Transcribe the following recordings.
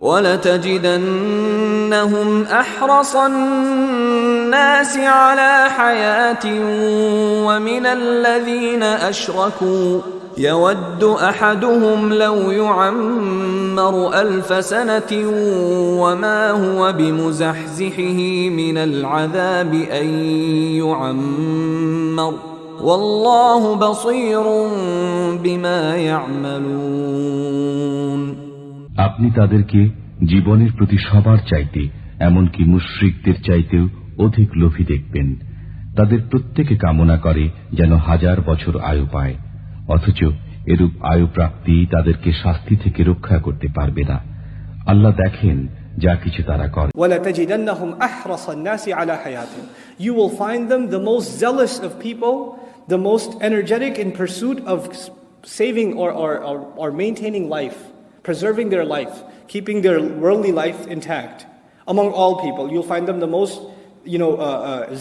وَلَتَجِدَنَّهُمْ أَحْرَصَ النَّاسِ عَلَى حَيَاةٍ وَمِنَ الَّذِينَ أَشْرَكُوا يَوَدُّ أَحَدُهُمْ لَوْ يُعَمَّرُ أَلْفَ سَنَةٍ وَمَا هُوَ بِمُزَحْزِحِهِ مِنَ الْعَذَابِ أَن يُعَمَّرَ وَاللَّهُ بَصِيرٌ بِمَا يَعْمَلُونَ। আপনি তাদেরকে জীবনের প্রতি সবার চাইতে, এমনকি মুশরিকদের চাইতেও অধিক লোভী দেখবেন। তাদের প্রত্যেকে কামনা করে যেন 1000 বছর আয়ু পায়, অথচ এরূপ আয়ু প্রাপ্তি তাদেরকে শাস্তি থেকে রক্ষা করতে পারবে না। আল্লাহ দেখেন যা কিছু তারা করে। وَلَتَجِدَنَّهُمْ أَحْرَصَ النَّاسِ عَلَى حَيَاةٍ. You will find them the most zealous of people, the most energetic in pursuit of saving or maintaining life, preserving their life, keeping their worldly life intact. Among all people, you'll find them the most,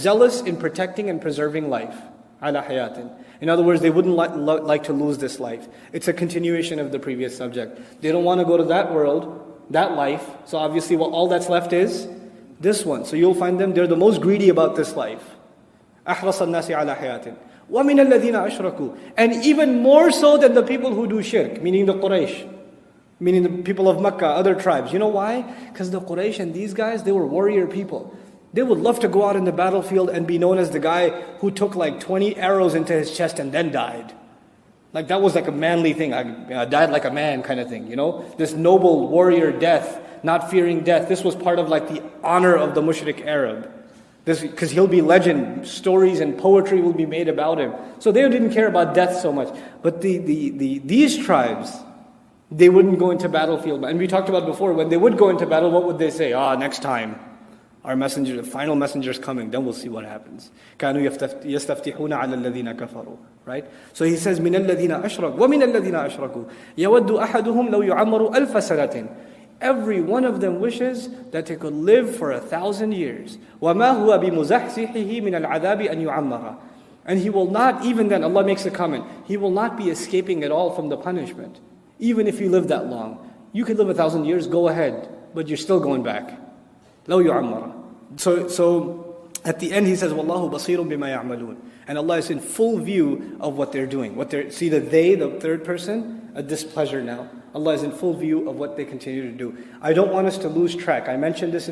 zealous in protecting and preserving life. Ala hayatin. In other words, they wouldn't like to lose this life. It's a continuation of the previous subject. They don't want to go to that world, that life. So obviously, all that's left is this one. So you'll find them, they're the most greedy about this life. أحرص الناس على حياة ومن الذين أشركوا. And even more so than the people who do shirk, meaning the Quraysh. Meaning the people of Makkah, other tribes. You know why? Because the Quraysh and these guys, they were warrior people. They would love to go out in the battlefield and be known as the guy who took like 20 arrows into his chest and then died. Like that was like a manly thing. I died like a man kind of thing, This noble warrior death, not fearing death. This was part of like the honor of the mushrik Arab. Because he'll be legend, stories and poetry will be made about him. So they didn't care about death so much. But these tribes, they wouldn't go into battlefield. And we talked about before, when they would go into battle, what would they say? Next time, our messenger, the final messenger is coming, then we'll see what happens. كَانُوا يَسْتَفْتِحُونَ عَلَى الَّذِينَ كَفَرُوا. Right? So he says, مِنَ الَّذِينَ أَشْرَكُوا وَمِنَ الَّذِينَ أَشْرَكُوا يَوَدُّ أَحَدُهُمْ لَوْ يُعَمَّرُ أَلْفَ سَنَةٍ. Every one of them wishes that they could live for 1,000 years. وَمَا هُوَ بِمُزَحْزِحِهِ مِنَ الْعَذَابِ أَنْ يُعَمَّرَ. And he will not, even then, Allah makes a comment, he will not be escaping at all from the punishment. Even if you live that long. You could live 1,000 years, go ahead, but you're still going back. لَوْ يُعَمَّرَ. So at the end he says, وَاللَّهُ بَصِيرٌ بِمَا يَعْمَلُونَ. And Allah is in full view of what they're doing. See the they, the third person, a displeasure now. Allah is in full view of what they continue to do. I don't want us to lose track. I mentioned this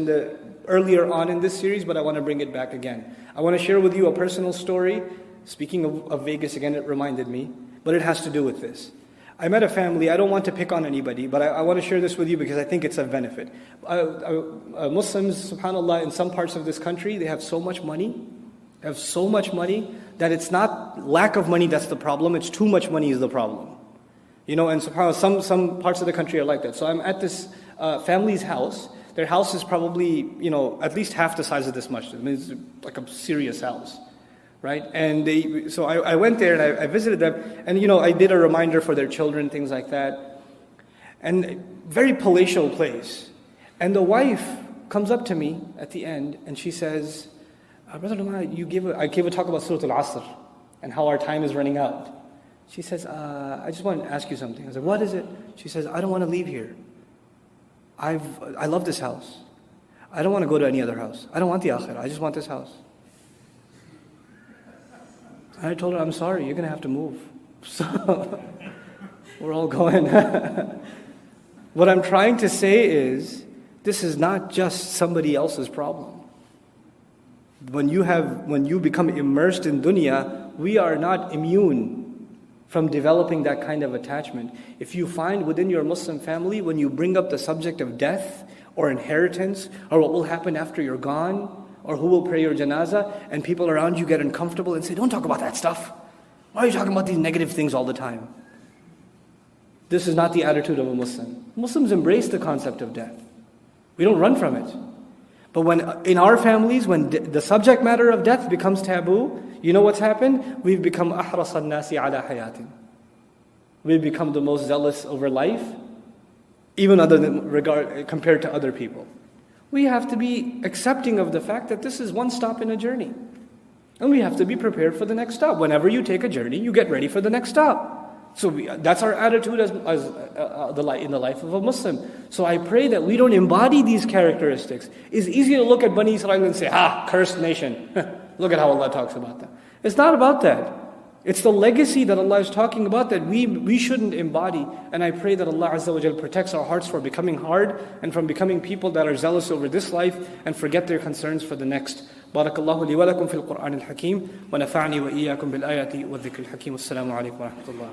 earlier on in this series, but I want to bring it back again. I want to share with you a personal story. Speaking of Vegas again, it reminded me, but it has to do with this. I met a family, I don't want to pick on anybody, but I want to share this with you because I think it's of benefit. Muslims, subhanAllah, in some parts of this country, they have so much money, that it's not lack of money that's the problem, it's too much money is the problem. And subhanAllah, some parts of the country are like that. So I'm at this family's house. Their house is probably, at least half the size of this masjid. I mean, it's like a serious house. Right? And so I went there and I visited them, and I did a reminder for their children, things like that. And very palatial place. And the wife comes up to me at the end and she says, Brother Nouman, I gave a talk about Surah Al-Asr and how our time is running out. She says, I just want to ask you something. I said, what is it? She says, I don't want to leave here. I love this house. I don't want to go to any other house. I don't want the akhirah. I just want this house. I told her, I'm sorry, you're going to have to move. So we're all going. What I'm trying to say is, this is not just somebody else's problem. When you become immersed in dunya, we are not immune from developing that kind of attachment. If you find within your Muslim family, when you bring up the subject of death or inheritance or what will happen after you're gone, or who will pray your janazah, and people around you get uncomfortable and say, don't talk about that stuff. Why are you talking about these negative things all the time? This is not the attitude of a Muslim. Muslims embrace the concept of death. We don't run from it. But when in our families, when the subject matter of death becomes taboo, you know what's happened? We've become أحرص الناس على حياة. We've become the most zealous over life, even compared to other people. We have to be accepting of the fact that this is one stop in a journey. And we have to be prepared for the next stop. Whenever you take a journey, you get ready for the next stop. That's our attitude in the life of a Muslim. So I pray that we don't embody these characteristics. It's easy to look at Bani Israel and say, cursed nation. Look at how Allah talks about them. It's not about that. It's the legacy that Allah is talking about that we shouldn't embody. And I pray that Allah Azza wa Jal protects our hearts from becoming hard and from becoming people that are zealous over this life and forget their concerns for the next. Barakallahu li wa lakum fil Qur'an al-Hakim wa nafa'ani wa iyyakum bil ayati wa dhikr al-Hakim. Assalamu alaikum wa rahmatullah.